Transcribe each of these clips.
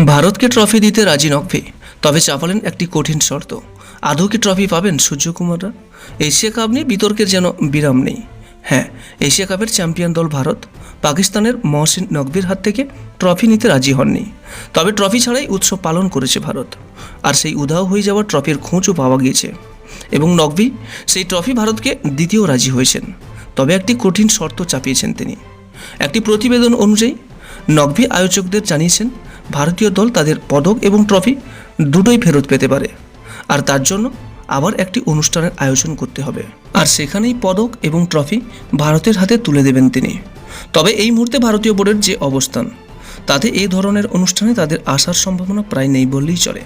ভারতকে ট্রফি দিতে রাজি নকভি, তবে চাপালেন একটি কঠিন শর্ত। আদৌ কি ট্রফি পাবেন সূর্যকুমাররা? এশিয়া কাপ নিয়ে বিতর্কের যেন বিরাম নেই। হ্যাঁ, এশিয়া কাপের চ্যাম্পিয়ন দল ভারত পাকিস্তানের মহসিন নকভির হাত থেকে ট্রফি নিতে রাজি হননি। তবে ট্রফি ছাড়াই উৎসব পালন করেছে ভারত, আর সেই উধাও হয়ে যাওয়া ট্রফির খোঁজও পাওয়া গিয়েছে এবং নকভি সেই ট্রফি ভারতকে দিতেও রাজি হয়েছেন। তবে একটি কঠিন শর্ত চাপিয়েছেন তিনি। একটি প্রতিবেদন অনুযায়ী নকভি আয়োজকদের জানিয়েছেন ভারতীয় দল তাদের পদক এবং ট্রফি দুটোই ফেরত পেতে পারে, আর তার জন্য আবার একটি অনুষ্ঠানের আয়োজন করতে হবে, আর সেখানেই পদক এবং ট্রফি ভারতের হাতে তুলে দেবেন তিনি। তবে এই মুহূর্তে ভারতীয় বোর্ডের যে অবস্থান, তাতে এই ধরনের অনুষ্ঠানে তাদের আসার সম্ভাবনা প্রায় নেই বললেই চলে।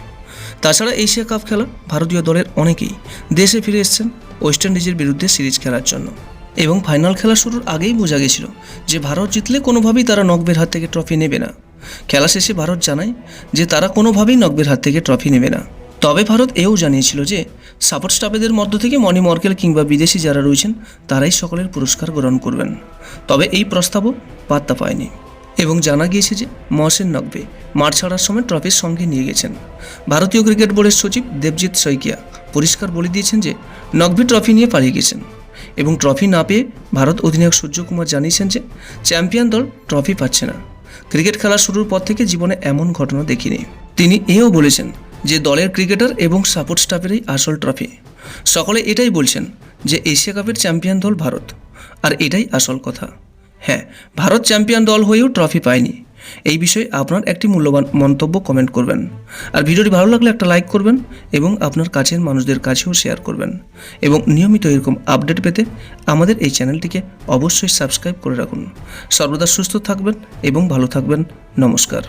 তাছাড়া এশিয়া কাপ খেলা ভারতীয় দলের অনেকেই দেশে ফিরে এসেছেন ওয়েস্ট ইন্ডিজের বিরুদ্ধে সিরিজ খেলার জন্য, এবং ফাইনাল খেলা শুরুর আগেই বোঝা গেছিল যে ভারত জিতলে কোনোভাবেই তারা নকভের হাত থেকে ট্রফি নেবে না। খেলা শেষে ভারত জানায় যে তারা কোনোভাবেই নকভের হাত থেকে ট্রফি নেবে না। তবে ভারত এও জানিয়েছিল যে সাপোর্ট স্টাফেদের মধ্য থেকে মনি মর্কেল কিংবা বিদেশি যারা রয়েছেন তারাই সকলের পুরস্কার গ্রহণ করবেন। তবে এই প্রস্তাবও পাত্তা পায়নি, এবং জানা গিয়েছে যে মহসিন নকভি মাঠ ছাড়ার সময় ট্রফির সঙ্গে নিয়ে গেছেন। ভারতীয় ক্রিকেট বোর্ডের সচিব দেবজিৎ শইকিয়া পরিষ্কার বলে দিয়েছেন যে নকভি ট্রফি নিয়ে পালিয়ে গেছেন, এবং ট্রফি না পেয়ে ভারত অধিনায়ক সূর্যকুমার জানিয়েছেন যে চ্যাম্পিয়ন দল ট্রফি পাচ্ছে না। ক্রিকেট খেলা শুরুর পর থেকে জীবনে এমন ঘটনা দেখিনি। তিনি এও বলেছেন যে দলের ক্রিকেটার এবং সাপোর্ট স্টাফেরই আসল ট্রফি। সকলে এটাই বলছেন যে এশিয়া কাপের চ্যাম্পিয়ন দল ভারত, আর এটাই আসল কথা। হ্যাঁ, ভারত চ্যাম্পিয়ন দল হয়েও ট্রফি পায়নি। এই বিষয়ে আপনার একটি মূল্যবান মন্তব্য কমেন্ট করবেন, আর ভিডিওটি ভালো লাগলে একটা লাইক করবেন এবং আপনার কাছের মানুষদের কাছেও শেয়ার করবেন। এবং নিয়মিত এরকম আপডেট পেতে আমাদের এই চ্যানেলটিকে অবশ্যই সাবস্ক্রাইব করে রাখুন। সর্বদা সুস্থ থাকবেন এবং ভালো থাকবেন। নমস্কার।